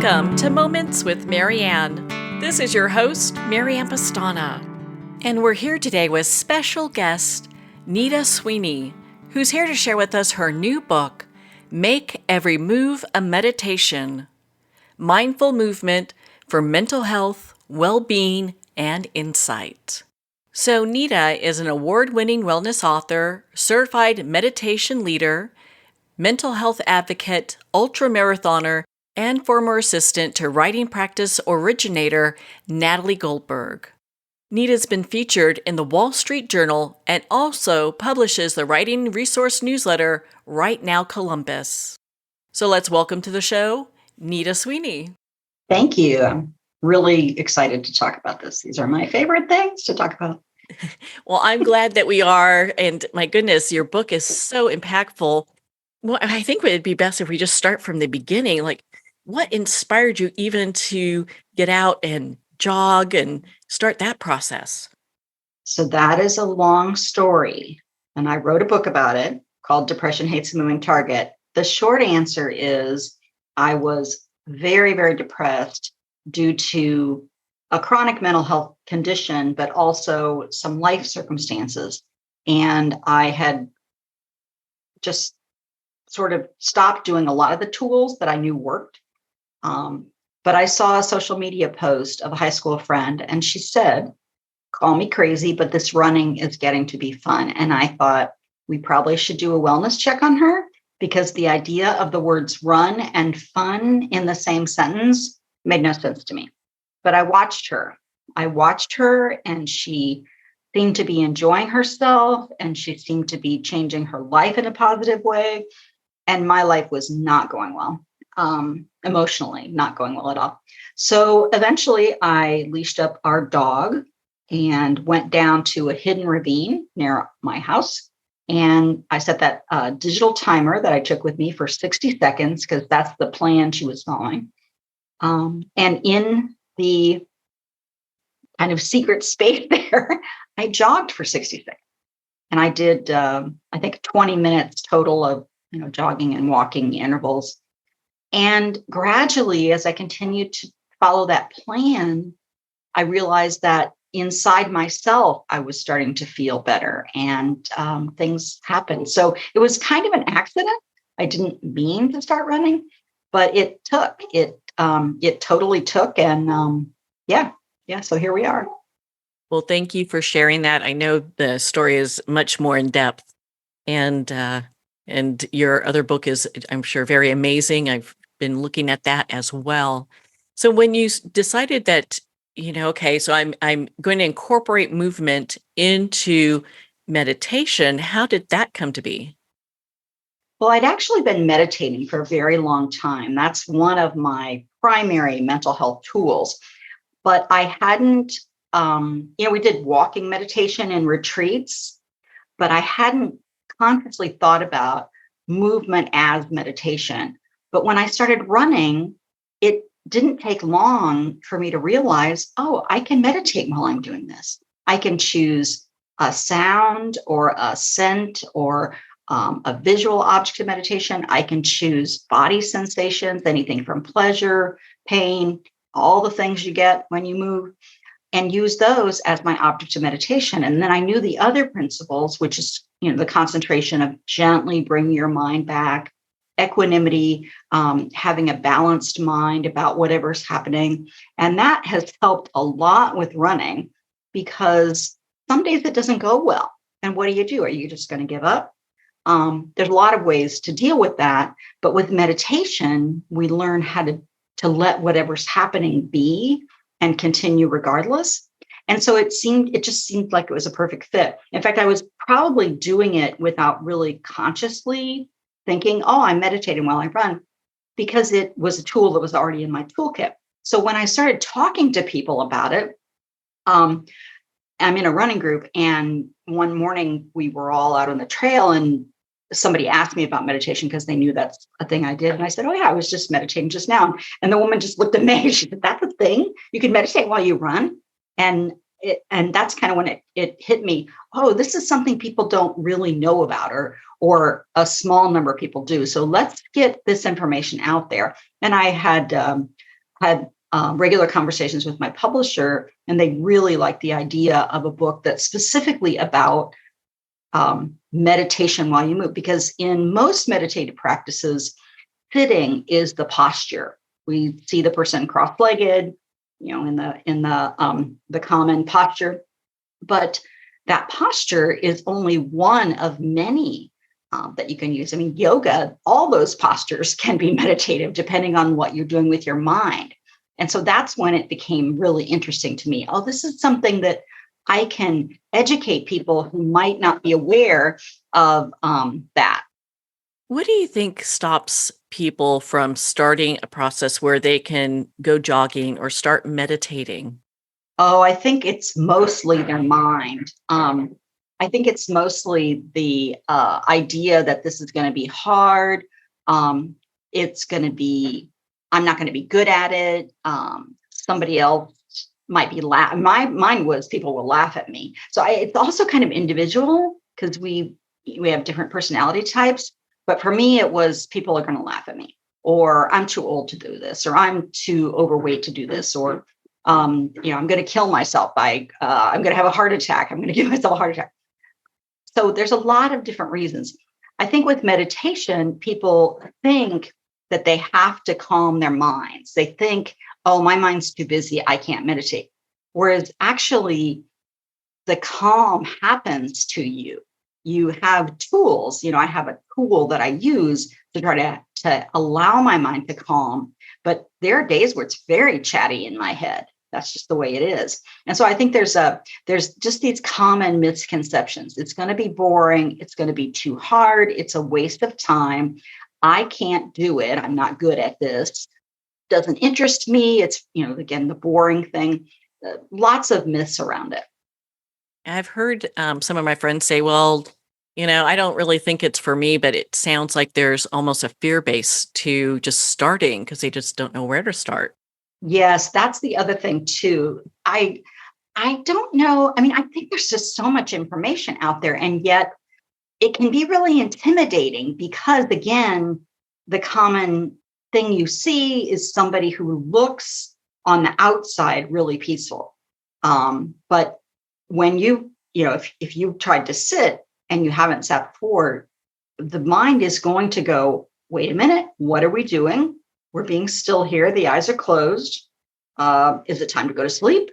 Welcome to Moments with Marianne. This is your host, Marianne Pastana. And we're here today with special guest, Nita Sweeney, who's here to share with us her new book, Make Every Move a Meditation, Mindful Movement for Mental Health, Well-Being, and Insight. So Nita is an award-winning wellness author, certified meditation leader, mental health advocate, ultra-marathoner, and former assistant to writing practice originator Natalie Goldberg. Nita's been featured in the Wall Street Journal and also publishes the writing resource newsletter Right Now Columbus. So let's welcome to the show, Nita Sweeney. Thank you. I'm really excited to talk about this. These are my favorite things to talk about. Well, I'm glad that we are. And my goodness, your book is so impactful. Well, I think it'd be best if we just start from the beginning. Like, what inspired you even to get out and jog and start that process? So that is a long story. And I wrote a book about it called Depression Hates a Moving Target. The short answer is I was very, very depressed due to a chronic mental health condition, but also some life circumstances. And I had just sort of stopped doing a lot of the tools that I knew worked. But I saw a social media post of a high school friend, and she said, call me crazy, but this running is getting to be fun. And I thought we probably should do a wellness check on her, because the idea of the words run and fun in the same sentence made no sense to me. But I watched her. And she seemed to be enjoying herself, and she seemed to be changing her life in a positive way. And my life was not going well. Emotionally, not going well at all. So eventually I leashed up our dog and went down to a hidden ravine near my house. And I set that digital timer that I took with me for 60 seconds, because that's the plan she was following. And in the kind of secret space there, I jogged for 60 seconds. And I did, I think, 20 minutes total of jogging and walking intervals. And gradually, as I continued to follow that plan, I realized that inside myself, I was starting to feel better, and things happened. So it was kind of an accident. I didn't mean to start running, but it took. It totally took. And yeah. So here we are. Well, thank you for sharing that. I know the story is much more in depth, and your other book is, I'm sure, very amazing. I've been looking at that as well. So when you decided that, okay, so I'm going to incorporate movement into meditation, how did that come to be? Well, I'd actually been meditating for a very long time. That's one of my primary mental health tools. But I hadn't, we did walking meditation and retreats, but I hadn't consciously thought about movement as meditation. But when I started running, it didn't take long for me to realize, oh, I can meditate while I'm doing this. I can choose a sound or a scent or a visual object of meditation. I can choose body sensations, anything from pleasure, pain, all the things you get when you move, and use those as my object of meditation. And then I knew the other principles, which is, the concentration of gently bringing your mind back, equanimity, having a balanced mind about whatever's happening. And that has helped a lot with running, because some days it doesn't go well. And what do? Are you just going to give up? There's a lot of ways to deal with that. But with meditation, we learn how to let whatever's happening be and continue regardless. And so it just seemed like it was a perfect fit. In fact, I was probably doing it without really consciously thinking, oh, I'm meditating while I run, because it was a tool that was already in my toolkit. So when I started talking to people about it, I'm in a running group, and one morning we were all out on the trail, and somebody asked me about meditation because they knew that's a thing I did. And I said, oh yeah, I was just meditating just now. And the woman just looked amazed. She said, that's a thing? You can meditate while you run? And that's kind of when it hit me. Oh, this is something people don't really know about, or a small number of people do. So let's get this information out there. And I had had regular conversations with my publisher, and they really liked the idea of a book that's specifically about meditation while you move, because in most meditative practices, sitting is the posture. We see the person cross-legged, in the common posture, but that posture is only one of many that you can use. I mean, yoga, all those postures can be meditative depending on what you're doing with your mind. And so that's when it became really interesting to me. Oh, this is something that I can educate people who might not be aware of that. What do you think stops people from starting a process where they can go jogging or start meditating? Oh, I think it's mostly their mind. I think it's mostly the idea that this is going to be hard. It's going to be, I'm not going to be good at it. Somebody else might be mine was people will laugh at me. So it's also kind of individual because we have different personality types. But for me, it was people are going to laugh at me, or I'm too old to do this, or I'm too overweight to do this, or I'm going to kill myself by I'm going to have a heart attack. I'm going to give myself a heart attack. So there's a lot of different reasons. I think with meditation, people think that they have to calm their minds. They think, oh, my mind's too busy, I can't meditate. Whereas actually, the calm happens to you. You have tools. I have a tool that I use to try to allow my mind to calm. But there are days where it's very chatty in my head. That's just the way it is. And so I think there's just these common misconceptions. It's going to be boring. It's going to be too hard. It's a waste of time. I can't do it. I'm not good at this. Doesn't interest me. It's, again, the boring thing. Lots of myths around it. I've heard some of my friends say, well, I don't really think it's for me, but it sounds like there's almost a fear base to just starting because they just don't know where to start. Yes, that's the other thing too. I don't know. I mean, I think there's just so much information out there, and yet it can be really intimidating because, again, the common thing you see is somebody who looks on the outside really peaceful. But when if you tried to sit and you haven't sat before, the mind is going to go, wait a minute, what are we doing? We're being still here. The eyes are closed. Is it time to go to sleep?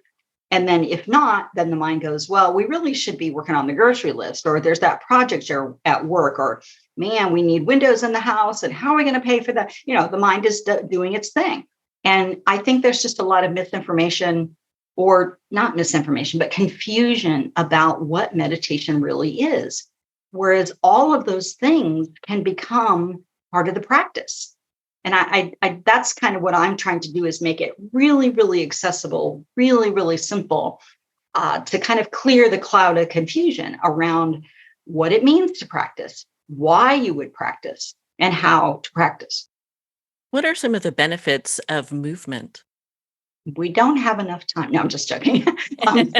And then if not, then the mind goes, well, we really should be working on the grocery list, or there's that project at work, or man, we need windows in the house. And how are we going to pay for that? The mind is doing its thing. And I think there's just a lot of misinformation, or not misinformation, but confusion about what meditation really is. Whereas all of those things can become part of the practice. And I that's kind of what I'm trying to do, is make it really, really accessible, really, really simple, to kind of clear the cloud of confusion around what it means to practice, why you would practice, and how to practice. What are some of the benefits of movement? We don't have enough time. No, I'm just joking. um,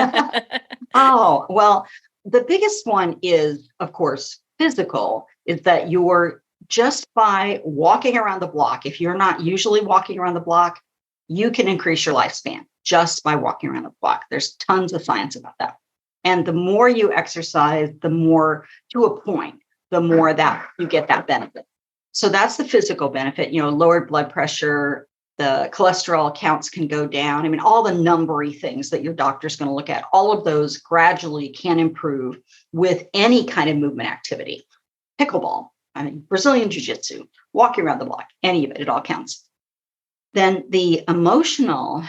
oh, well, the biggest one is, of course, physical, is that you're just by walking around the block. If you're not usually walking around the block, you can increase your lifespan just by walking around the block. There's tons of science about that. And the more you exercise, the more, to a point, the more that you get that benefit. So that's the physical benefit, lowered blood pressure, the cholesterol counts can go down. I mean, all the numbery things that your doctor's going to look at, all of those gradually can improve with any kind of movement activity. Pickleball, Brazilian jiu-jitsu, walking around the block, any of it, it all counts. Then the emotional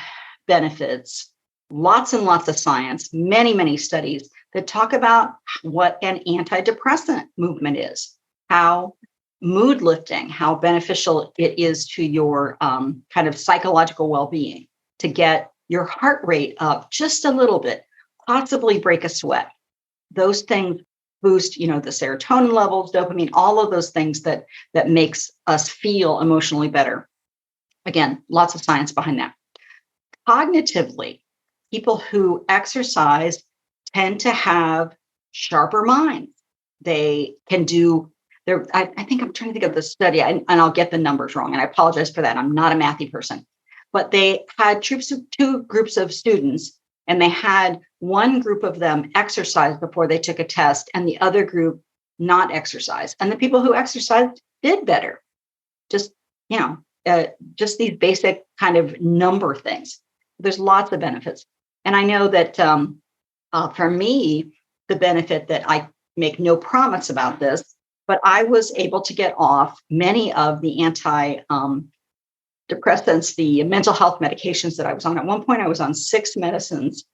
benefits, lots and lots of science, many, many studies that talk about what an antidepressant movement is, how mood lifting, how beneficial it is to your kind of psychological well-being, to get your heart rate up just a little bit, possibly break a sweat. Those things boost, the serotonin levels, dopamine, all of those things that makes us feel emotionally better. Again, lots of science behind that. Cognitively, people who exercise tend to have sharper minds. They can do I think I'm trying to think of the study, and I'll get the numbers wrong, and I apologize for that. I'm not a mathy person. but they had two groups of students, and they had one group of them exercise before they took a test and the other group not exercise. And the people who exercised did better. Just, just these basic kind of number things. There's lots of benefits. And I know that for me, the benefit that I make no promise about this, but I was able to get off many of the depressants, the mental health medications that I was on. At one point, I was on 6 medicines.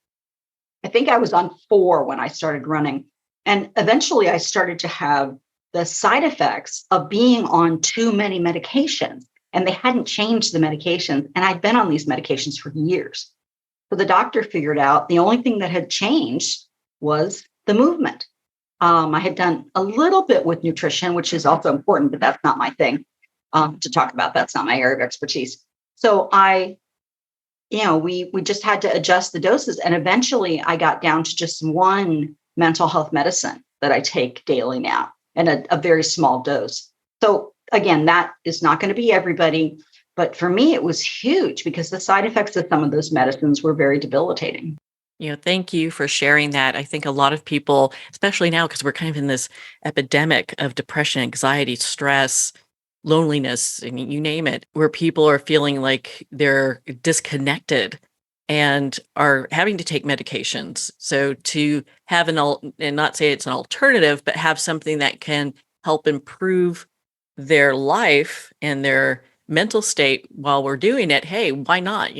I think I was on 4 when I started running. And eventually I started to have the side effects of being on too many medications, and they hadn't changed the medications. And I'd been on these medications for years. So the doctor figured out the only thing that had changed was the movement. I had done a little bit with nutrition, which is also important, but that's not my thing to talk about. That's not my area of expertise. So we just had to adjust the doses. And eventually I got down to just one mental health medicine that I take daily now, and a very small dose. So again, that is not going to be everybody. But for me, it was huge because the side effects of some of those medicines were very debilitating. Thank you for sharing that. I think a lot of people, especially now, because we're kind of in this epidemic of depression, anxiety, stress, loneliness, and you name it, where people are feeling like they're disconnected and are having to take medications. So to have and not say it's an alternative, but have something that can help improve their life and their mental state while we're doing it, hey, why not,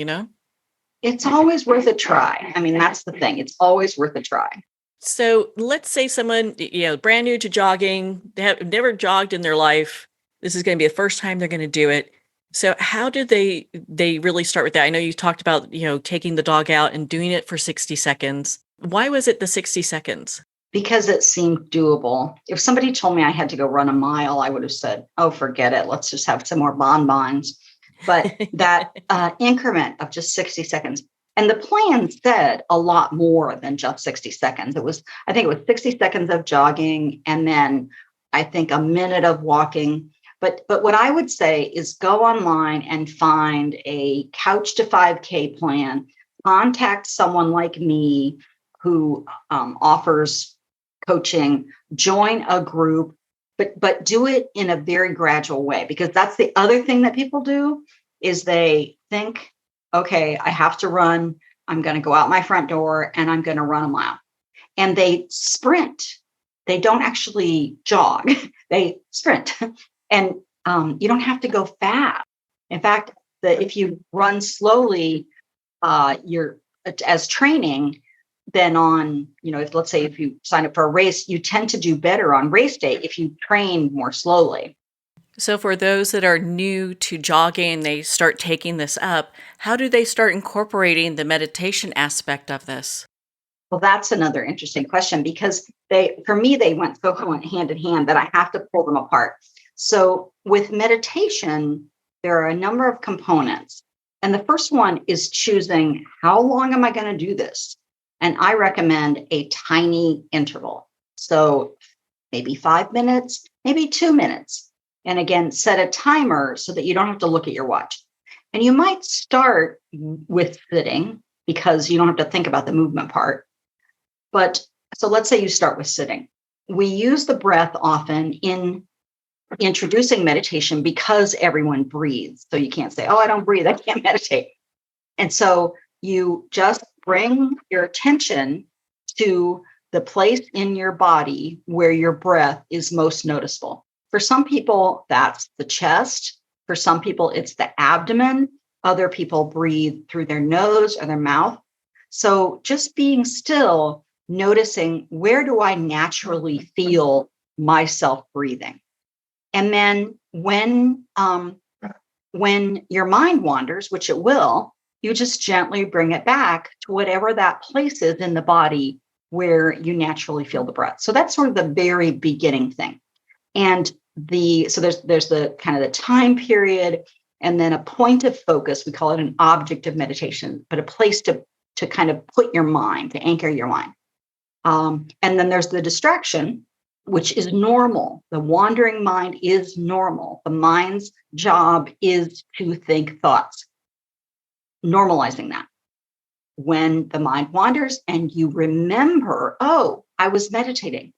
It's always worth a try. I mean, that's the thing. It's always worth a try. So let's say someone, brand new to jogging, they have never jogged in their life. This is going to be the first time they're going to do it. So how do they really start with that? I know you talked about, taking the dog out and doing it for 60 seconds. Why was it the 60 seconds? Because it seemed doable. If somebody told me I had to go run a mile, I would have said, oh, forget it. Let's just have some more bonbons. But that increment of just 60 seconds. And the plan said a lot more than just 60 seconds. I think it was 60 seconds of jogging, and then I think a minute of walking. But what I would say is go online and find a Couch to 5K plan, contact someone like me who offers coaching, join a group, but do it in a very gradual way, because that's the other thing that people do is they think, okay, I have to run. I'm going to go out my front door and I'm going to run a mile. And they sprint. They don't actually jog. They sprint. And you don't have to go fast. In fact, if you run slowly, you're as training, then on, let's say if you sign up for a race, you tend to do better on race day if you train more slowly. So for those that are new to jogging, they start taking this up, how do they start incorporating the meditation aspect of this? Well, that's another interesting question, because for me, they went so hand in hand that I have to pull them apart. So with meditation, there are a number of components. And the first one is choosing, how long am I going to do this? And I recommend a tiny interval. So maybe 5 minutes, maybe 2 minutes. And again, set a timer so that you don't have to look at your watch. And you might start with sitting because you don't have to think about the movement part. But so let's say you start with sitting. We use the breath often in introducing meditation because everyone breathes. So you can't say, oh, I don't breathe, I can't meditate. And so you just bring your attention to the place in your body where your breath is most noticeable. For some people, that's the chest. For some people, it's the abdomen. Other people breathe through their nose or their mouth. So just being still, noticing, where do I naturally feel myself breathing? And then when your mind wanders, which it will, you just gently bring it back to whatever that place is in the body where you naturally feel the breath. So that's sort of the very beginning thing. And so there's the kind of the time period, and then a point of focus. We call it an object of meditation, but a place to kind of put your mind, to anchor your mind. And then there's the distraction, which is normal. The wandering mind is normal. The mind's job is to think thoughts. normalizing that. When the mind wanders and you remember, oh, I was meditating,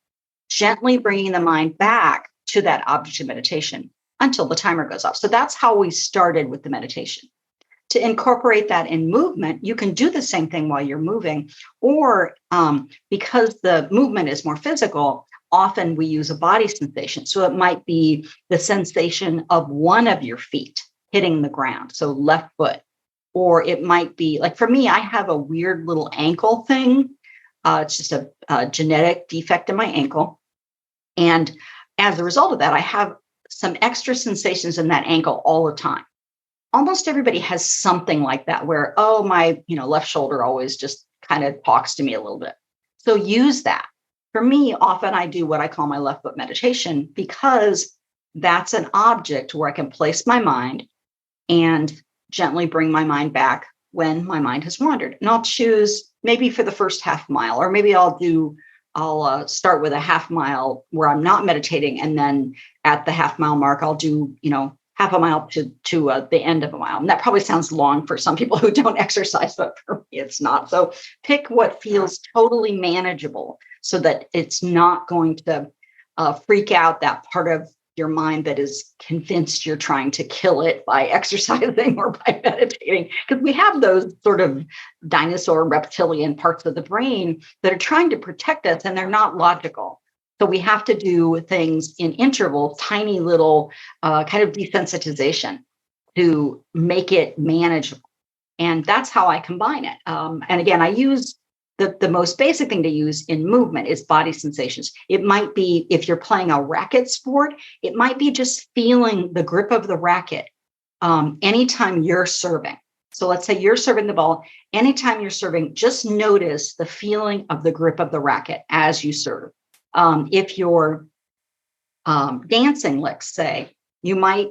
gently bringing the mind back to that object of meditation until the timer goes off. So that's how we started with the meditation. To incorporate that in movement, you can do the same thing while you're moving, or because the movement is more physical, often we use a body sensation. So it might be the sensation of one of your feet hitting the ground, so left foot. Or it might be like, for me, I have a weird little ankle thing. It's just a genetic defect in my ankle. And as a result of that, I have some extra sensations in that ankle all the time. Almost everybody has something like that where, oh, my left shoulder always just kind of talks to me a little bit. So use that. For me, often I do what I call my left foot meditation, because that's an object where I can place my mind and gently bring my mind back when my mind has wandered. And I'll choose maybe for the first half mile, or maybe I'll start with a half mile where I'm not meditating. And then at the half mile mark, I'll do, half a mile to the end of a mile. And that probably sounds long for some people who don't exercise, but for me, it's not. So pick what feels totally manageable so that it's not going to freak out that part of your mind that is convinced you're trying to kill it by exercising or by meditating. Because we have those sort of dinosaur reptilian parts of the brain that are trying to protect us, and they're not logical. So we have to do things in intervals, tiny little kind of desensitization to make it manageable. And that's how I combine it. And again, I use the most basic thing to use in movement is body sensations. It might be, if you're playing a racket sport, it might be just feeling the grip of the racket anytime you're serving. So let's say you're serving the ball. Anytime you're serving, just notice the feeling of the grip of the racket as you serve. If you're dancing, let's say, you might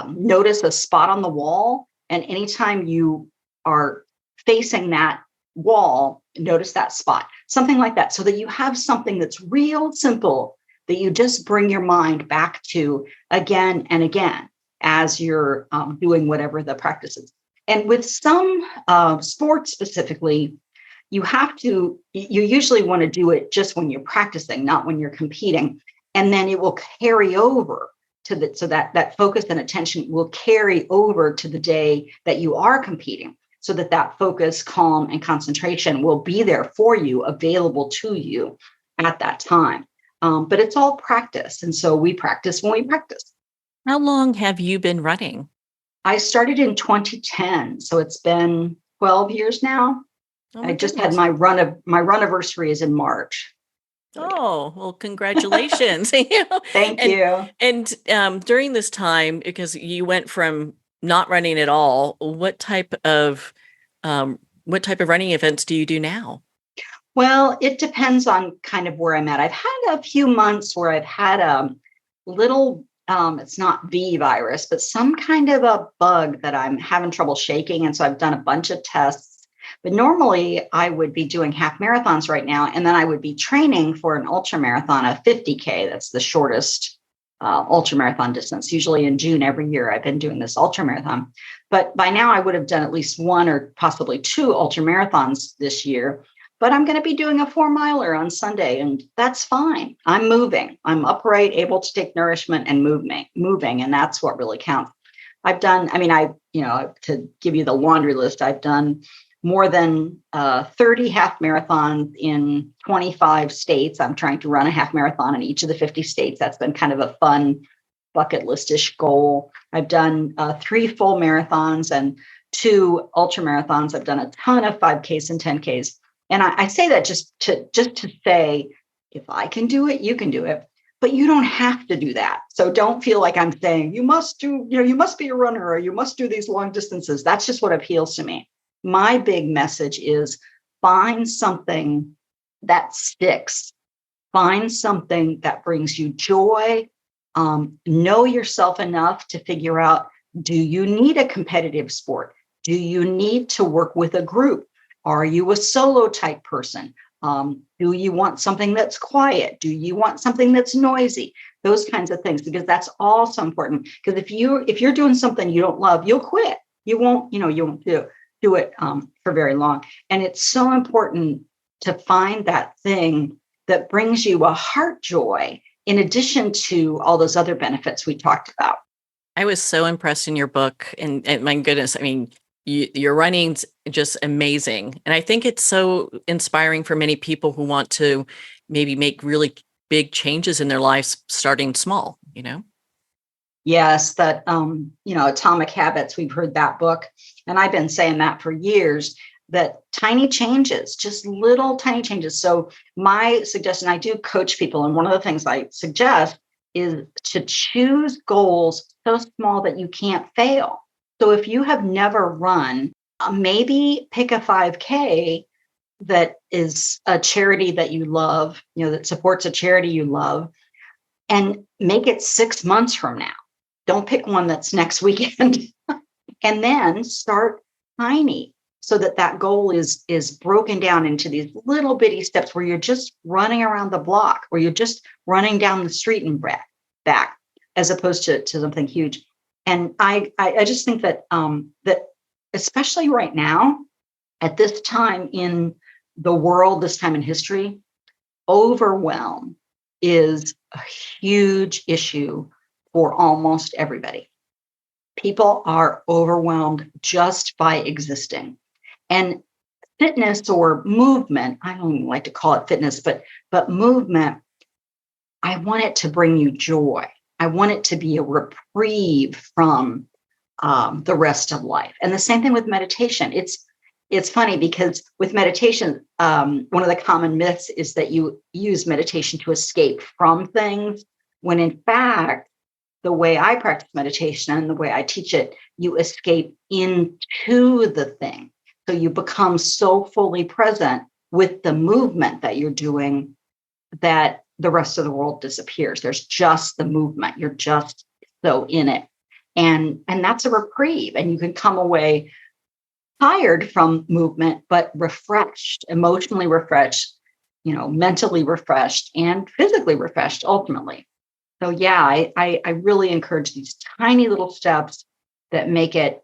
notice a spot on the wall. And anytime you are facing that wall, notice that spot, something like that, so that you have something that's real simple that you just bring your mind back to again and again as you're doing whatever the practice is. And with some sports specifically, you usually want to do it just when you're practicing, not when you're competing. And then it will carry over so that focus and attention will carry over to the day that you are competing, so that focus, calm, and concentration will be there for you, available to you at that time. But it's all practice. And so we practice when we practice. How long have you been running? I started in 2010. So it's been 12 years now. Oh, I just had my run-iversary is in March. Oh, well, congratulations. Thank you. And during this time, because you went from not running at all, what type of running events do you do now? Well, it depends on kind of where I'm at. I've had a few months where I've had a little, it's not V virus, but some kind of a bug that I'm having trouble shaking. And so I've done a bunch of tests. But normally I would be doing half marathons right now, and then I would be training for an ultra marathon, a 50K. That's the shortest ultra marathon distance. Usually in June every year, I've been doing this ultra marathon. But by now I would have done at least one or possibly two ultra marathons this year. But I'm going to be doing a 4-miler on Sunday, and that's fine. I'm moving. I'm upright, able to take nourishment and moving, and that's what really counts. I've done, to give you the laundry list, I've done more than 30 half marathons in 25 states. I'm trying to run a half marathon in each of the 50 states. That's been kind of a fun bucket list-ish goal. I've done 3 full marathons and 2 ultra marathons. I've done a ton of 5Ks and 10Ks. And I say that just to say, if I can do it, you can do it. But you don't have to do that. So don't feel like I'm saying you must be a runner or you must do these long distances. That's just what appeals to me. My big message is find something that sticks. Find something that brings you joy. Know yourself enough to figure out, do you need a competitive sport? Do you need to work with a group? Are you a solo type person? Do you want something that's quiet? Do you want something that's noisy? Those kinds of things, because that's also important. Because if you're doing something you don't love, you'll quit. You won't do it. do it for very long. And it's so important to find that thing that brings you a heart joy in addition to all those other benefits we talked about. I was so impressed in your book, and my goodness, I mean, your writing's just amazing, and I think it's so inspiring for many people who want to maybe make really big changes in their lives, starting small. Yes, that Atomic Habits, we've heard that book. And I've been saying that for years, that tiny changes, just little tiny changes. So my suggestion, I do coach people, and one of the things I suggest is to choose goals so small that you can't fail. So if you have never run, maybe pick a 5K that is a charity that you love, that supports a charity you love, and make it 6 months from now. Don't pick one that's next weekend. And then start tiny so that goal is broken down into these little bitty steps where you're just running around the block, or you're just running down the street and back, as opposed to something huge. And I just think that that especially right now, at this time in the world, this time in history, overwhelm is a huge issue for almost everybody. People are overwhelmed just by existing. And fitness or movement, I don't even like to call it fitness, but movement, I want it to bring you joy. I want it to be a reprieve from the rest of life. And the same thing with meditation. It's funny because with meditation, one of the common myths is that you use meditation to escape from things, when in fact, the way I practice meditation and the way I teach it, you escape into the thing. So you become so fully present with the movement that you're doing that the rest of the world disappears. There's just the movement. You're just so in it. And that's a reprieve. And you can come away tired from movement, but refreshed, emotionally refreshed, mentally refreshed, and physically refreshed ultimately. So yeah, I really encourage these tiny little steps that make it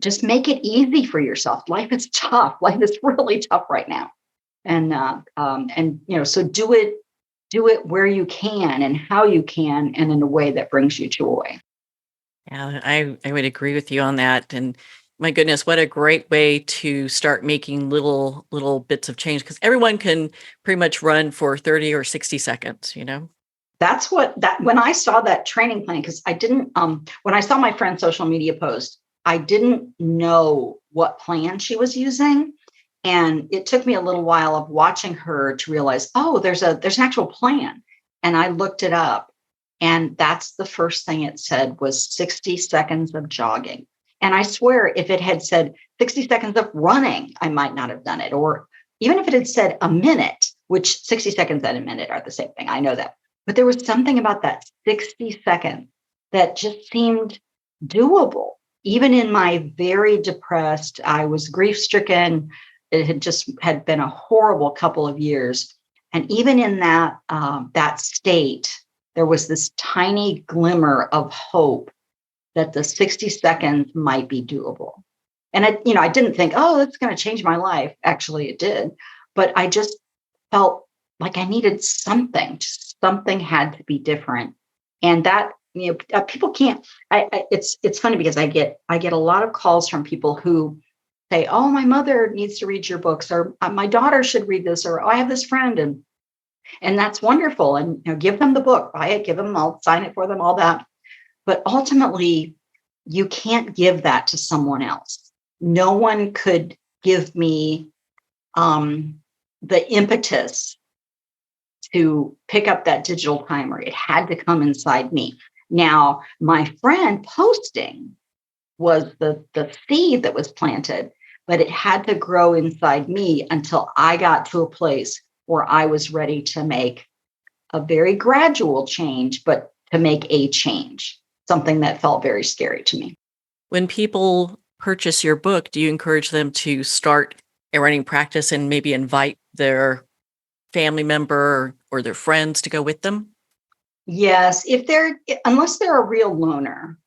easy for yourself. Life is tough. Life is really tough right now. And so do it where you can and how you can, and in a way that brings you joy. Yeah, I would agree with you on that. And my goodness, what a great way to start making little bits of change, because everyone can pretty much run for 30 or 60 seconds. That's when I saw that training plan, because I didn't, when I saw my friend's social media post, I didn't know what plan she was using. And it took me a little while of watching her to realize, oh, there's an actual plan. And I looked it up, and that's the first thing it said was 60 seconds of jogging. And I swear, if it had said 60 seconds of running, I might not have done it. Or even if it had said a minute, which 60 seconds and a minute are the same thing. I know that. But there was something about that 60 seconds that just seemed doable. Even in my very depressed, I was grief-stricken. It had been a horrible couple of years. And even in that state, there was this tiny glimmer of hope that the 60 seconds might be doable. And I didn't think, oh, that's going to change my life. Actually, it did. But I just felt like I needed something. Something had to be different. And that, people can't. It's funny because I get a lot of calls from people who say, oh, my mother needs to read your books, or my daughter should read this, or oh, I have this friend, and that's wonderful. And give them the book, buy it, give them, I'll sign it for them, all that. But ultimately, you can't give that to someone else. No one could give me the impetus to pick up that digital timer. It had to come inside me. Now, my friend posting was the seed that was planted, but it had to grow inside me until I got to a place where I was ready to make a very gradual change, but to make a change, something that felt very scary to me. When people purchase your book, do you encourage them to start a writing practice and maybe invite their family member or their friends to go with them? Yes, unless they're a real loner,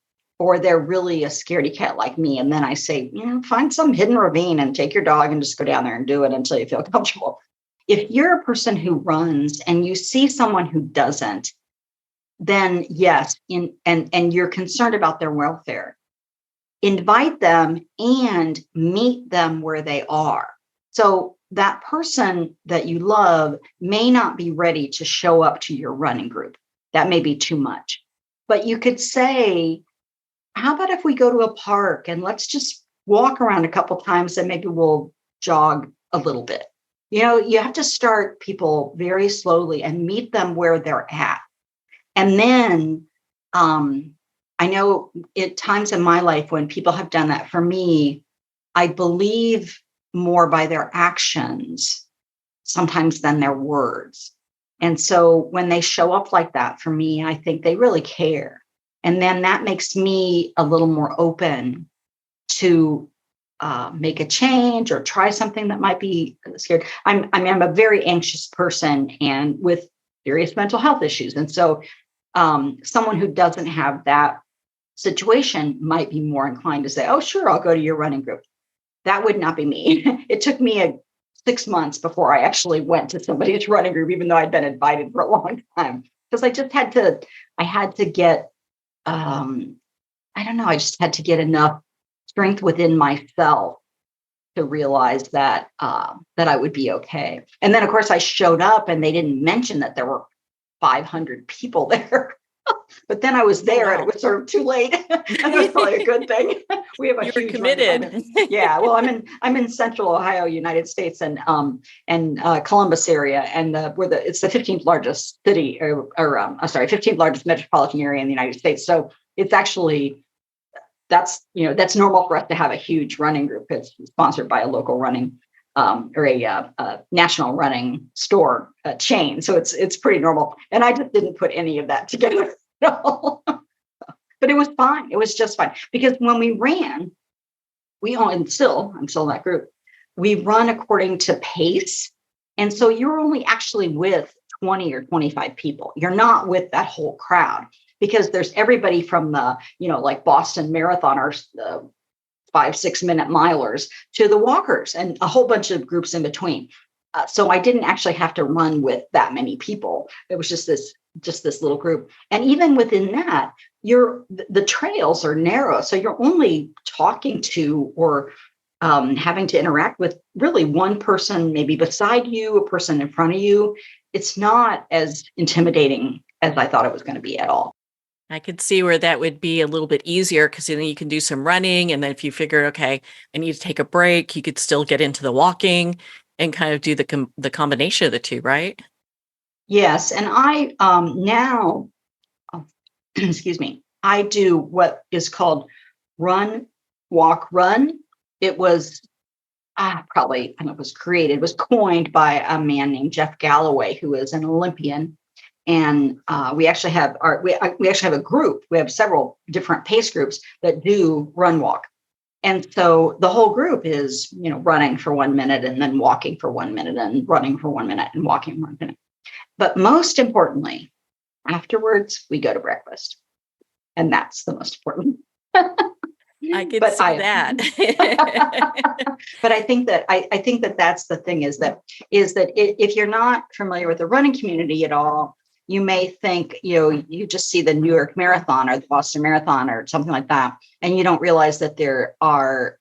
or they're really a scaredy cat like me. And then I say, find some hidden ravine and take your dog and just go down there and do it until you feel comfortable. If you're a person who runs and you see someone who doesn't, then yes, and you're concerned about their welfare, invite them and meet them where they are. So that person that you love may not be ready to show up to your running group. That may be too much. But you could say, how about if we go to a park and let's just walk around a couple times and maybe we'll jog a little bit. You have to start people very slowly and meet them where they're at. And then I know at times in my life when people have done that for me, I believe more by their actions sometimes than their words. And so when they show up like that for me, I think they really care. And then that makes me a little more open to make a change or try something that might be scared. I'm a very anxious person and with serious mental health issues. And so someone who doesn't have that situation might be more inclined to say, oh, sure, I'll go to your running group. That would not be me. It took me 6 months before I actually went to somebody's running group, even though I'd been invited for a long time, because I just had to get, I just had to get enough strength within myself to realize that I would be okay. And then, of course, I showed up and they didn't mention that there were 500 people there. But then I was there and it was sort of too late. And that's probably a good thing. We have a You're huge committed. Yeah. Well, I'm in Central Ohio, United States, and Columbus area, and it's the 15th largest city, 15th largest metropolitan area in the United States. So it's actually that's normal for us to have a huge running group. It's sponsored by a local running or a national running store chain. So it's pretty normal. And I just didn't put any of that together at all. But it was fine. It was just fine. Because when we ran, I'm still in that group, we run according to pace. And so you're only actually with 20 or 25 people. You're not with that whole crowd, because there's everybody from the, like Boston marathoners, 5-6 minute milers, to the walkers, and a whole bunch of groups in between. So I didn't actually have to run with that many people. It was just this little group. And even within that, the trails are narrow. So you're only talking to or having to interact with really one person, maybe beside you, a person in front of you. It's not as intimidating as I thought it was going to be at all. I could see where that would be a little bit easier, because then you can do some running. And then if you figure, okay, I need to take a break, you could still get into the walking and kind of do the combination of the two, right? Yes. And I now, excuse me, I do what is called run, walk, run. It was it was coined by a man named Jeff Galloway, who is an Olympian. And we actually have a group. We have several different pace groups that do run walk. And so the whole group is, running for 1 minute and then walking for 1 minute and running for 1 minute and walking 1 minute. But most importantly, afterwards, we go to breakfast. And that's the most important. I could see that. But I think that that's the thing is that if you're not familiar with the running community at all, you may think, you just see the New York Marathon or the Boston Marathon or something like that, and you don't realize that there are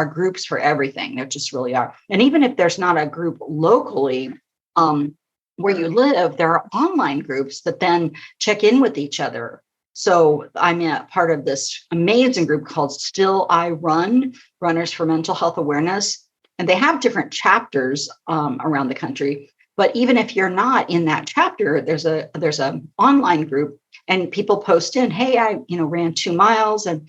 groups for everything. There just really are. And even if there's not a group locally where you live, there are online groups that then check in with each other. So I'm a part of this amazing group called Still I Run, Runners for Mental Health Awareness. And they have different chapters around the country. But even if you're not in that chapter, there's a online group, and people post in, hey, I ran 2 miles, and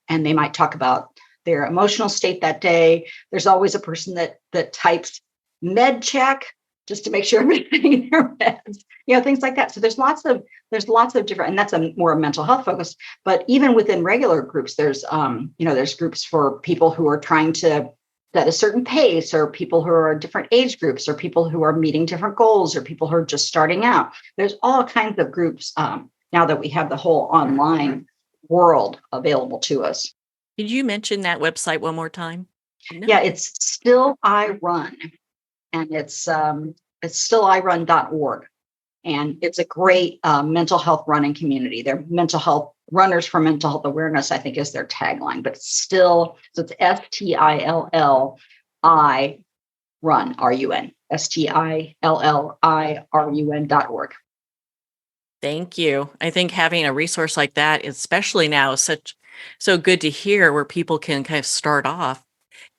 they might talk about their emotional state that day. There's always a person that types med check just to make sure everybody's taking their meds, things like that. So there's lots of different, and that's a more mental health focus. But even within regular groups, there's groups for people who are trying to set a certain pace, or people who are different age groups, or people who are meeting different goals, or people who are just starting out. There's all kinds of groups now that we have the whole online world available to us. Could you mention that website one more time? No. Yeah, it's Still I Run, and it's stilliRun.org. And it's a great mental health running community. They're mental health runners for mental health awareness, I think is their tagline, but so it's STILLI Run, RUN, STILLIRUN.org. Thank you. I think having a resource like that, especially now, is so good to hear where people can kind of start off.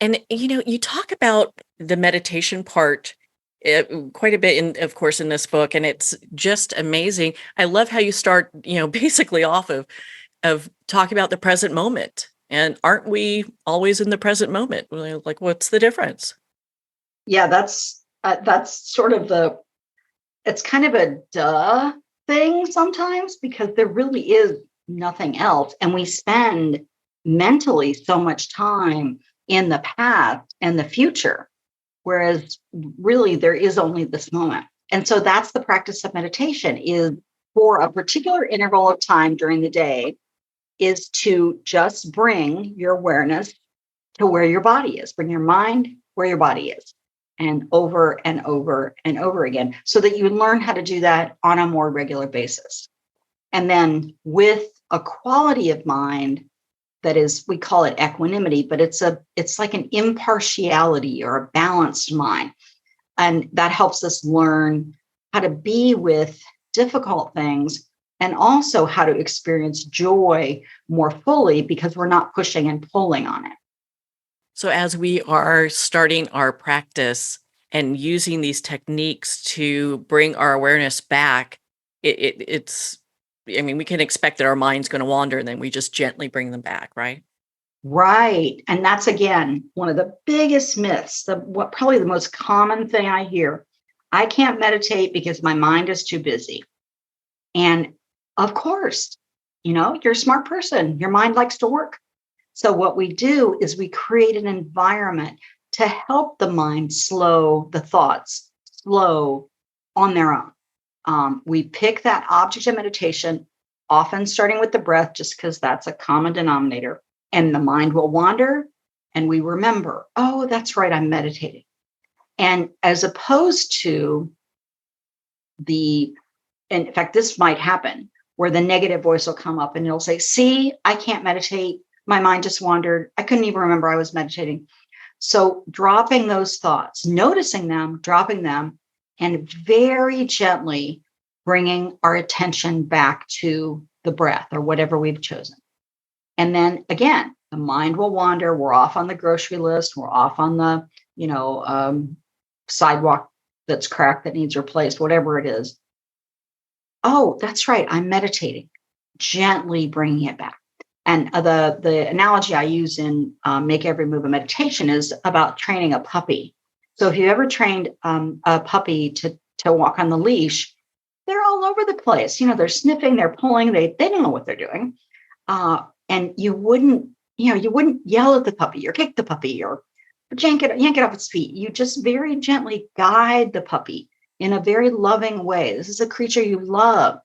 And you talk about the meditation part quite a bit, of course, in this book, and it's just amazing. I love how you start, basically off of talking about the present moment. And aren't we always in the present moment? Like, what's the difference? Yeah, that's sort of it's kind of a duh thing sometimes, because there really is nothing else. And we spend mentally so much time in the past and the future, whereas really there is only this moment. And so that's the practice of meditation, is for a particular interval of time during the day, is to just bring your awareness to where your body is, bring your mind where your body is, and over and over and over again, so that you learn how to do that on a more regular basis. And then with a quality of mind that is, we call it equanimity, but it's like an impartiality or a balanced mind. And that helps us learn how to be with difficult things, and also how to experience joy more fully, because we're not pushing and pulling on it. So as we are starting our practice and using these techniques to bring our awareness back, it's, I mean, we can expect that our mind's going to wander, and then we just gently bring them back, right? Right. And that's, again, one of the biggest myths, probably the most common thing I hear. I can't meditate because my mind is too busy. And of course, you're a smart person. Your mind likes to work. So what we do is we create an environment to help the mind slow the thoughts, slow on their own. We pick that object of meditation, often starting with the breath, just because that's a common denominator, and the mind will wander, and we remember, oh, that's right, I'm meditating. And as opposed to in fact, this might happen where the negative voice will come up and it'll say, see, I can't meditate. My mind just wandered. I couldn't even remember I was meditating. So dropping those thoughts, noticing them, dropping them, and very gently bringing our attention back to the breath or whatever we've chosen. And then again, the mind will wander. We're off on the grocery list. We're off on the, sidewalk that's cracked that needs replaced, whatever it is. Oh, that's right, I'm meditating. Gently bringing it back. And the analogy I use in Make Every Move a Meditation is about training a puppy. So if you ever trained a puppy to walk on the leash, they're all over the place. They're sniffing, they're pulling, they don't know what they're doing. And you wouldn't yell at the puppy or kick the puppy or yank it off its feet. You just very gently guide the puppy in a very loving way. This is a creature you love.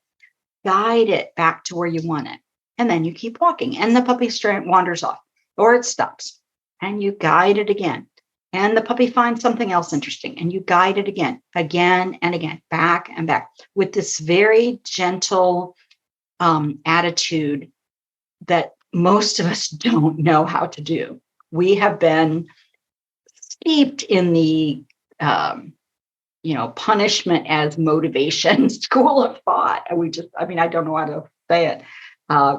Guide it back to where you want it. And then you keep walking, and the puppy wanders off, or it stops, and you guide it again. And the puppy finds something else interesting, and you guide it again and again, back and back, with this very gentle attitude that most of us don't know how to do. We have been steeped in the punishment as motivation school of thought. And I don't know how to say it.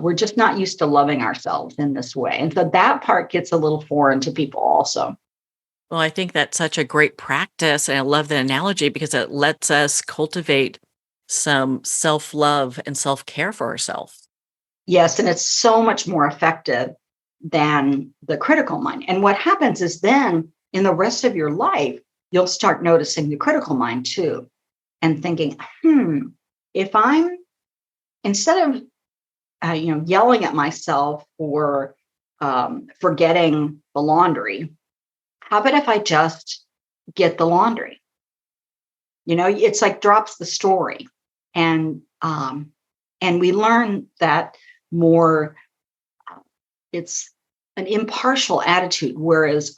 We're just not used to loving ourselves in this way. And so that part gets a little foreign to people also. Well, I think that's such a great practice. And I love the analogy because it lets us cultivate some self-love and self-care for ourselves. Yes. And it's so much more effective than the critical mind. And what happens is then in the rest of your life, you'll start noticing the critical mind too, and thinking, if I'm, instead of yelling at myself or forgetting the laundry, how about if I just get the laundry? It's like drops the story. And we learn that more it's an impartial attitude, whereas,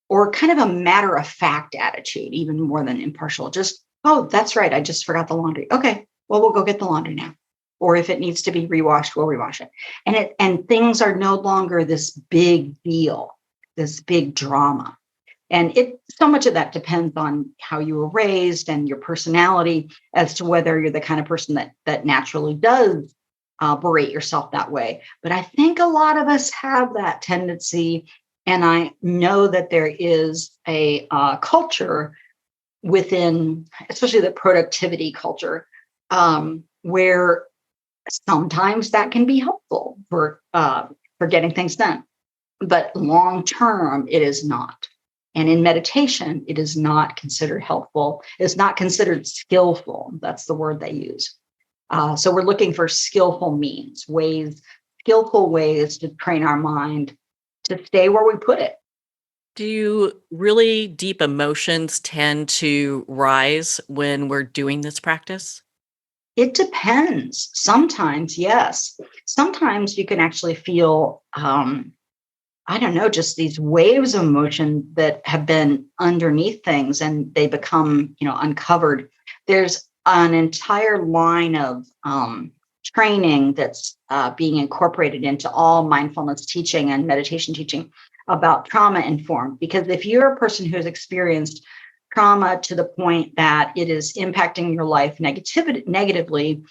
or kind of a matter of fact attitude, even more than impartial. Just, oh, that's right. I just forgot the laundry. Okay, well, we'll go get the laundry now. Or if it needs to be rewashed, we'll rewash it. And things are no longer this big deal, this big drama. And so much of that depends on how you were raised and your personality as to whether you're the kind of person that naturally does berate yourself that way. But I think a lot of us have that tendency. And I know that there is a culture within, especially the productivity culture, where sometimes that can be helpful for getting things done. But long term, it is not. And in meditation, it is not considered helpful. It's not considered skillful. That's the word they use. So we're looking for skillful means, skillful ways to train our mind to stay where we put it. Do really deep emotions tend to rise when we're doing this practice? It depends. Sometimes, yes. Sometimes you can actually feel I don't know, just these waves of emotion that have been underneath things and they become, uncovered. There's an entire line of training that's being incorporated into all mindfulness teaching and meditation teaching about trauma informed. Because if you're a person who has experienced trauma to the point that it is impacting your life negatively,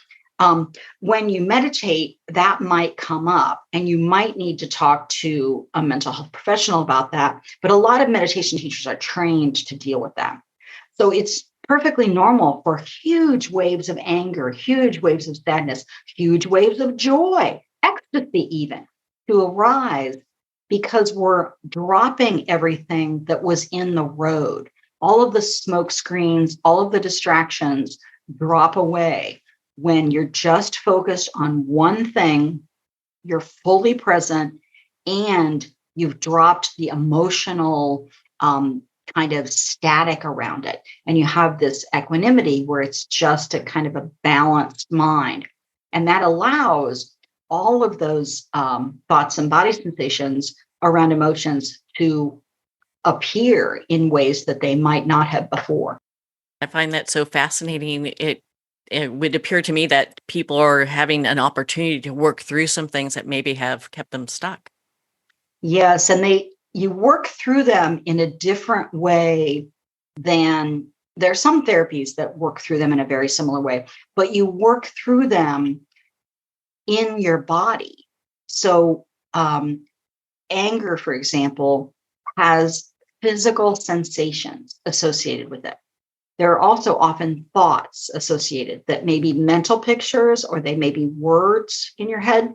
when you meditate, that might come up and you might need to talk to a mental health professional about that. But a lot of meditation teachers are trained to deal with that. So it's perfectly normal for huge waves of anger, huge waves of sadness, huge waves of joy, ecstasy even, to arise because we're dropping everything that was in the road. All of the smoke screens, all of the distractions drop away. When you're just focused on one thing, you're fully present, and you've dropped the emotional kind of static around it. And you have this equanimity where it's just a kind of a balanced mind. And that allows all of those thoughts and body sensations around emotions to appear in ways that they might not have before. I find that so fascinating. It would appear to me that people are having an opportunity to work through some things that maybe have kept them stuck. Yes, and you work through them in a different way than there's some therapies that work through them in a very similar way, but you work through them in your body. So anger, for example, has physical sensations associated with it. There are also often thoughts associated that may be mental pictures or they may be words in your head.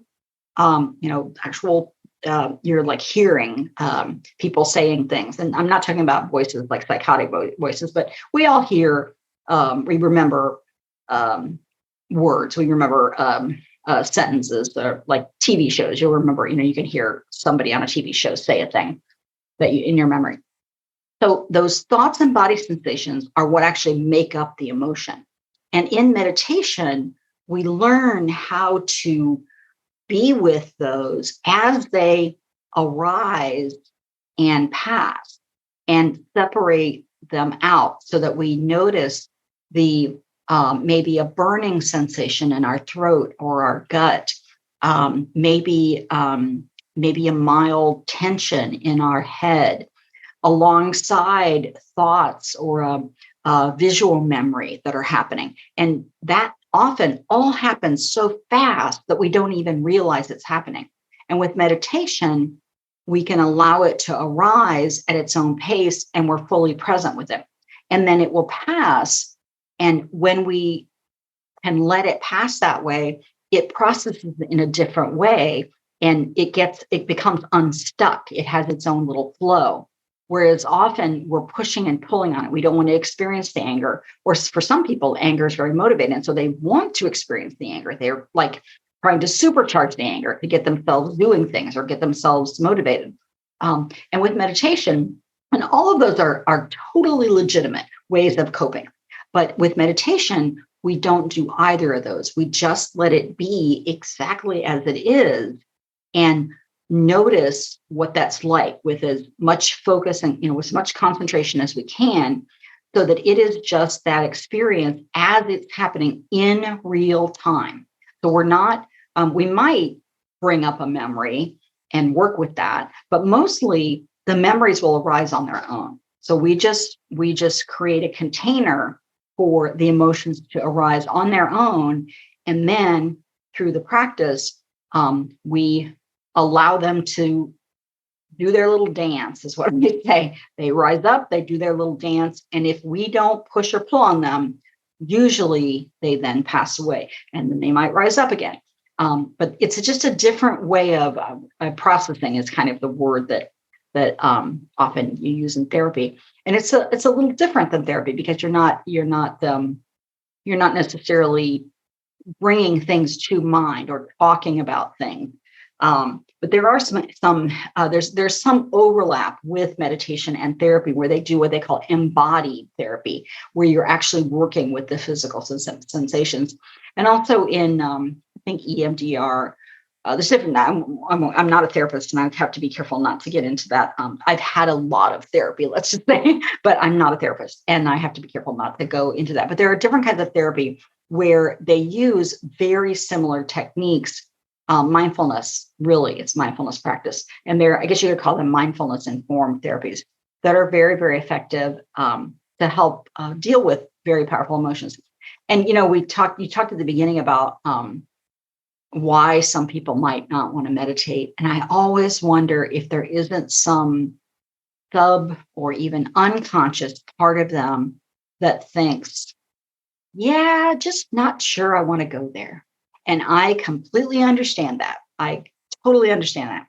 Actual, you're like hearing people saying things. And I'm not talking about voices like psychotic voices, but we all hear, we remember words, we remember sentences, or like TV shows. You'll remember, you can hear somebody on a TV show say a thing that in your memory. So those thoughts and body sensations are what actually make up the emotion. And in meditation, we learn how to be with those as they arise and pass and separate them out so that we notice the maybe a burning sensation in our throat or our gut, maybe a mild tension in our head, alongside thoughts or a visual memory that are happening. And that often all happens so fast that we don't even realize it's happening. And with meditation, we can allow it to arise at its own pace and we're fully present with it. And then it will pass. And when we can let it pass that way, it processes in a different way and it becomes unstuck. It has its own little flow. Whereas often we're pushing and pulling on it. We don't want to experience the anger. Or for some people, anger is very motivating. And so they want to experience the anger. They're like trying to supercharge the anger to get themselves doing things or get themselves motivated. And with meditation, and all of those are totally legitimate ways of coping. But with meditation, we don't do either of those. We just let it be exactly as it is. And notice what that's like with as much focus and, with as much concentration as we can, so that it is just that experience as it's happening in real time. So we're not, we might bring up a memory and work with that, but mostly the memories will arise on their own. So we just create a container for the emotions to arise on their own. And then through the practice, we allow them to do their little dance, is what we say. They rise up, they do their little dance. And if we don't push or pull on them, usually they then pass away, and then they might rise up again. But it's just a different way of processing, is kind of the word that often you use in therapy. And it's a little different than therapy, because you're not necessarily bringing things to mind or talking about things. But there are there's some overlap with meditation and therapy, where they do what they call embodied therapy, where you're actually working with the physical sensations. And also in, I think EMDR, there's different. I'm not a therapist, and I have to be careful not to get into that. I've had a lot of therapy, let's just say, but I'm not a therapist, and I have to be careful not to go into that. But there are different kinds of therapy where they use very similar techniques. Mindfulness, really, it's mindfulness practice. And I guess you could call them mindfulness informed therapies that are very, very effective to help deal with very powerful emotions. And, you talked at the beginning about why some people might not want to meditate. And I always wonder if there isn't some sub or even unconscious part of them that thinks, yeah, just not sure I want to go there. And I completely understand that. I totally understand that.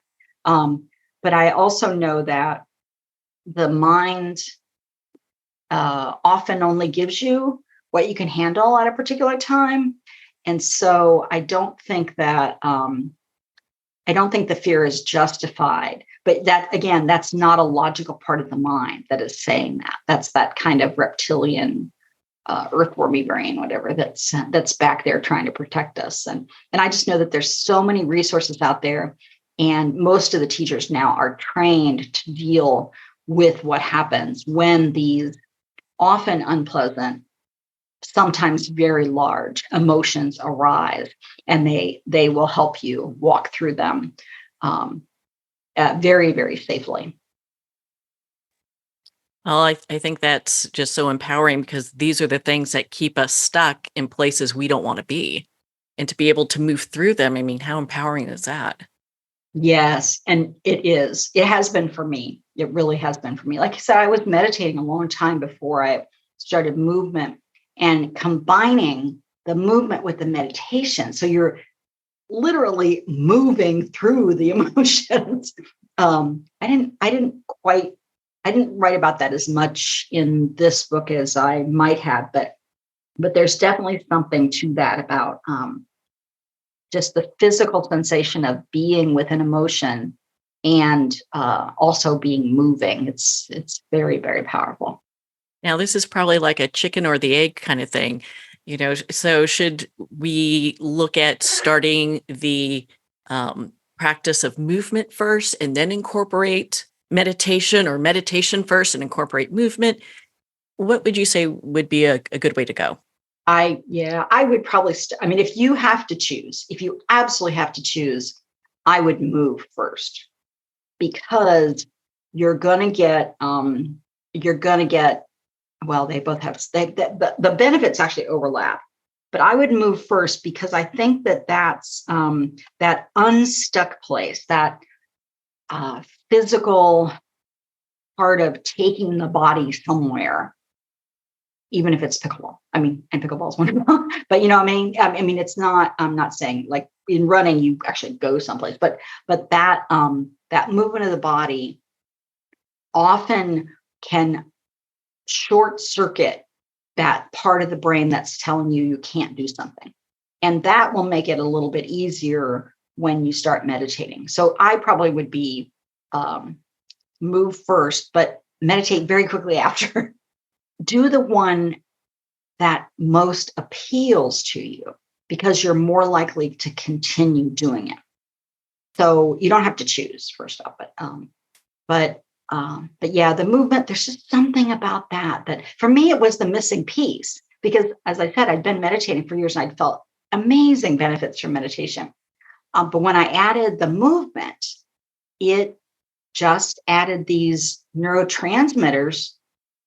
But I also know that the mind often only gives you what you can handle at a particular time. And so I don't think that the fear is justified. But that, again, that's not a logical part of the mind that is saying that. That's that kind of reptilian earthwormy brain, whatever, that's back there trying to protect us. And I just know that there's so many resources out there, and most of the teachers now are trained to deal with what happens when these often unpleasant, sometimes very large emotions arise, and they will help you walk through them very, very safely. Well, I think that's just so empowering, because these are the things that keep us stuck in places we don't want to be. And to be able to move through them, I mean, how empowering is that? Yes, and it is. It has been for me. It really has been for me. Like I said, I was meditating a long time before I started movement, and combining the movement with the meditation. So you're literally moving through the emotions. I didn't write about that as much in this book as I might have, but there's definitely something to that about just the physical sensation of being with an emotion, and also being moving. It's very, very powerful. Now, this is probably like a chicken or the egg kind of thing, so should we look at starting the practice of movement first and then incorporate meditation, or meditation first and incorporate movement? What would you say would be a good way to go? I would probably, if you have to choose, if you absolutely have to choose, I would move first, because you're going to get, well, they both have, the benefits actually overlap, but I would move first, because I think that's that unstuck place, that physical part of taking the body somewhere, even if it's pickleball. And pickleball is wonderful, but it's not, I'm not saying like in running, you actually go someplace, but that movement of the body often can short circuit that part of the brain that's telling you can't do something. And that will make it a little bit easier when you start meditating. So I probably would be move first, but meditate very quickly after. Do the one that most appeals to you, because you're more likely to continue doing it. So you don't have to choose first off, but yeah, the movement, there's just something about that for me, it was the missing piece because as I said, I'd been meditating for years and I'd felt amazing benefits from meditation. But when I added the movement, it just added these neurotransmitters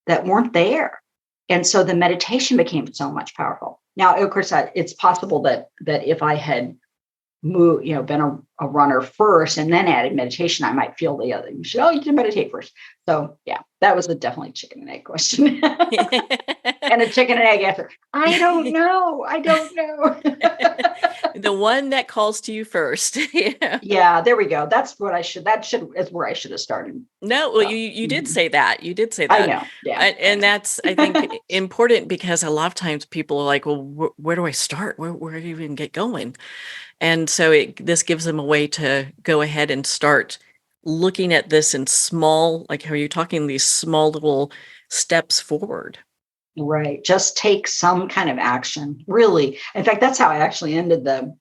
that weren't there. And so the meditation became so much powerful. Now, of course, it's possible that if I had moved, been a runner first and then added meditation, I might feel the other. You can meditate first. So yeah, that was definitely chicken and egg question. And a chicken and egg answer. I don't know. The one that calls to you first. Yeah, there we go. That's what is where I should have started. No, well, you did say that. You did say that. I know. Yeah. And that's, I think, important because a lot of times people are like, well, where do I start? Where do you even get going? And so this gives them a way to go ahead and start looking at this in small, like how you're talking, these small little steps forward. Right. Just take some kind of action. Really. In fact, that's how I actually ended the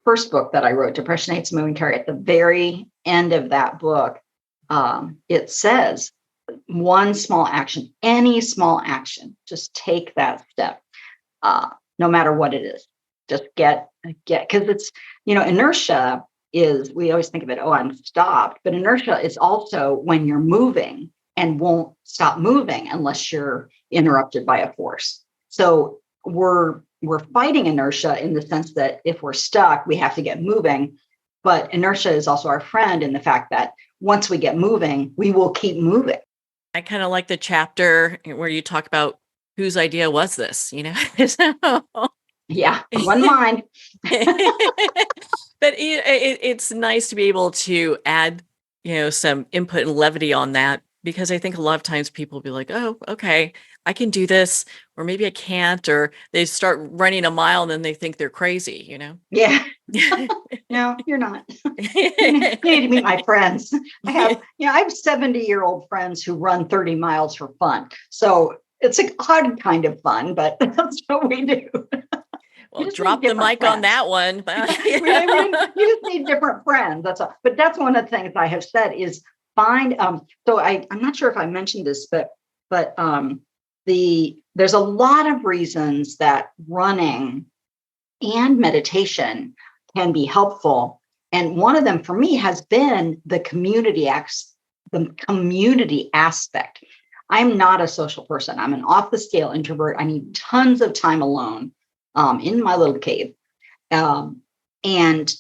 first book that I wrote, Depression Hates a Moving Target. At the very end of that book, it says one small action, any small action, just take that step, no matter what it is. Just get, because it's, inertia is, we always think of it, oh, I'm stopped. But inertia is also when you're moving and won't stop moving unless you're interrupted by a force. So we're fighting inertia in the sense that if we're stuck, we have to get moving. But inertia is also our friend in the fact that once we get moving, we will keep moving. I kind of like the chapter where you talk about whose idea was this, Yeah, one mind. But it's nice to be able to add, some input and levity on that, because I think a lot of times people will be like, oh, okay, I can do this, or maybe I can't, or they start running a mile and then they think they're crazy, Yeah. No, you're not. You need to meet my friends. I have 70-year-old friends who run 30 miles for fun. So it's a odd kind of fun, but that's what we do. Well, drop the mic on that one. You just need different friends. That's all. But that's one of the things I have said is find. So I'm not sure if I mentioned this, but there's a lot of reasons that running and meditation can be helpful, and one of them for me has been the community aspect. I'm not a social person. I'm an off the scale introvert. I need tons of time alone. In my little cave. And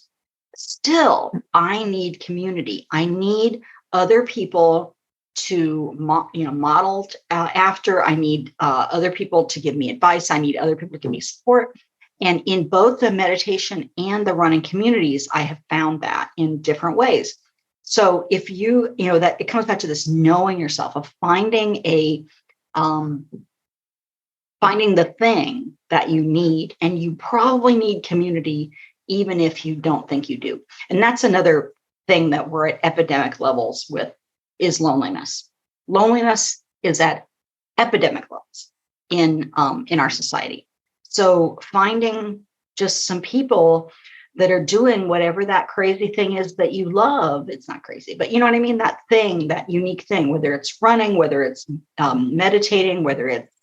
still, I need community. I need other people to model after. I need other people to give me advice. I need other people to give me support. And in both the meditation and the running communities, I have found that in different ways. So if that it comes back to this knowing yourself, of finding the thing that you need, and you probably need community, even if you don't think you do. And that's another thing that we're at epidemic levels with is loneliness. Loneliness is at epidemic levels in our society. So finding just some people that are doing whatever that crazy thing is that you love. It's not crazy, but you know what I mean? That thing, that unique thing, whether it's running, whether it's meditating, whether it's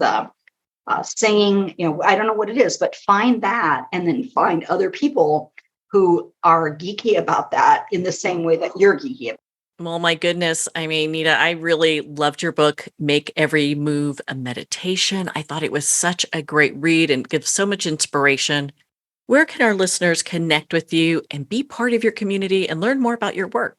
singing, I don't know what it is, but find that, and then find other people who are geeky about that in the same way that you're geeky about. Well, my goodness. I mean, Nita, I really loved your book, Make Every Move a Meditation. I thought it was such a great read and gives so much inspiration. Where can our listeners connect with you and be part of your community and learn more about your work?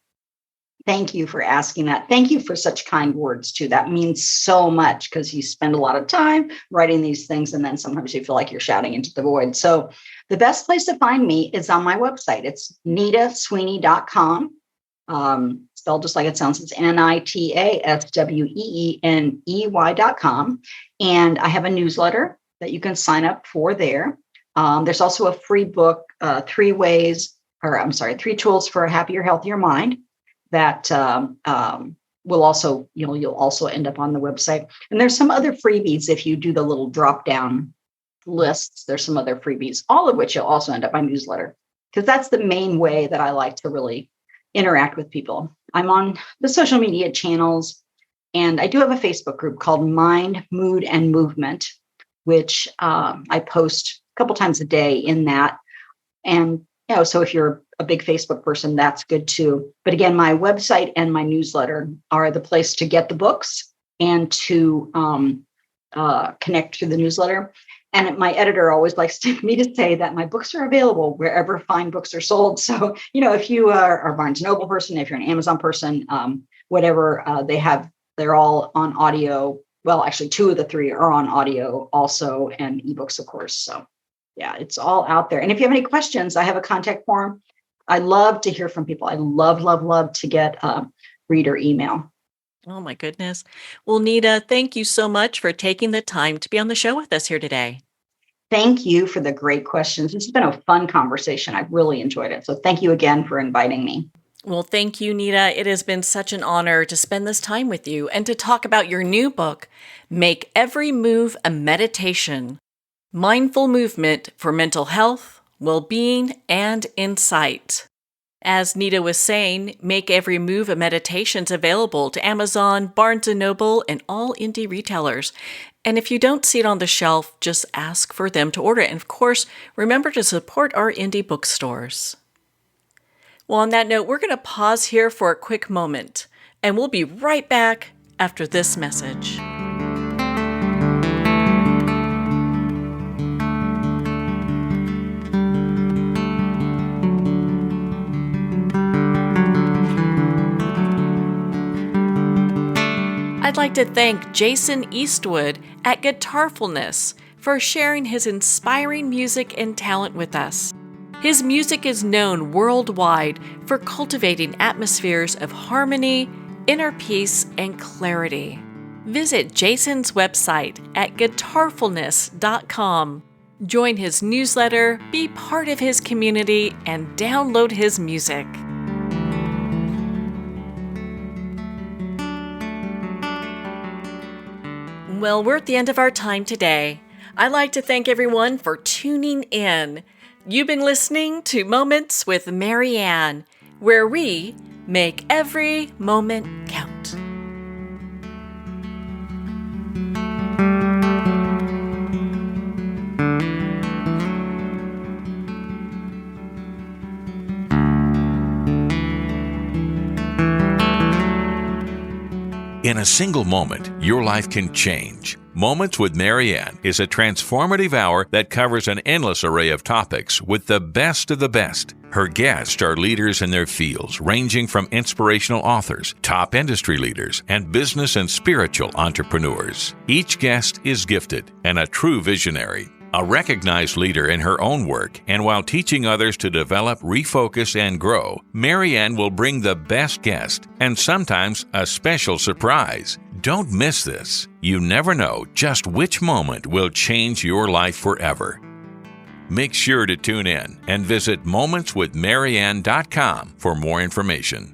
Thank you for asking that. Thank you for such kind words too. That means so much because you spend a lot of time writing these things, and then sometimes you feel like you're shouting into the void. So the best place to find me is on my website. It's nitasweeney.com. Spelled just like it sounds. It's NITASWEENEY.com. And I have a newsletter that you can sign up for there. There's also a free book, 3 tools for a happier, healthier mind. That will also, you'll also end up on the website. And there's some other freebies if you do the little drop down lists. There's some other freebies, all of which you'll also end up on my newsletter. because that's the main way that I like to really interact with people. I'm on the social media channels, and I do have a Facebook group called Mind, Mood, and Movement, which I post a couple times a day in that. And so if you're a big Facebook person, that's good too. But again, my website and my newsletter are the place to get the books and to connect through the newsletter. And my editor always likes me to say that my books are available wherever fine books are sold. So, if you are a Barnes & Noble person, if you're an Amazon person, whatever, they're all on audio. Well, actually, 2 of the 3 are on audio also, and ebooks, of course. So yeah, it's all out there. And if you have any questions, I have a contact form. I love to hear from people. I love to get reader email. Oh, my goodness. Well, Nita, thank you so much for taking the time to be on the show with us here today. Thank you for the great questions. This has been a fun conversation. I've really enjoyed it. So thank you again for inviting me. Well, thank you, Nita. It has been such an honor to spend this time with you and to talk about your new book, Make Every Move a Meditation: Mindful Movement for Mental Health, Well-Being, and Insight. As Nita was saying, Make Every Move a Meditation's available to Amazon, Barnes & Noble, and all indie retailers. And if you don't see it on the shelf, just ask for them to order it. And of course, remember to support our indie bookstores. Well, on that note, we're going to pause here for a quick moment, and we'll be right back after this message. I'd like to thank Jason Eastwood at Guitarfulness for sharing his inspiring music and talent with us. His music is known worldwide for cultivating atmospheres of harmony, inner peace, and clarity. Visit Jason's website at guitarfulness.com. Join his newsletter, be part of his community, and download his music. Well, we're at the end of our time today. I'd like to thank everyone for tuning in. You've been listening to Moments with Marianne, where we make every moment count. In a single moment, your life can change. Moments with Marianne is a transformative hour that covers an endless array of topics with the best of the best. Her guests are leaders in their fields, ranging from inspirational authors, top industry leaders, and business and spiritual entrepreneurs. Each guest is gifted and a true visionary, a recognized leader in her own work, and while teaching others to develop, refocus, and grow, Marianne will bring the best guest and sometimes a special surprise. Don't miss this. You never know just which moment will change your life forever. Make sure to tune in and visit momentswithmarianne.com for more information.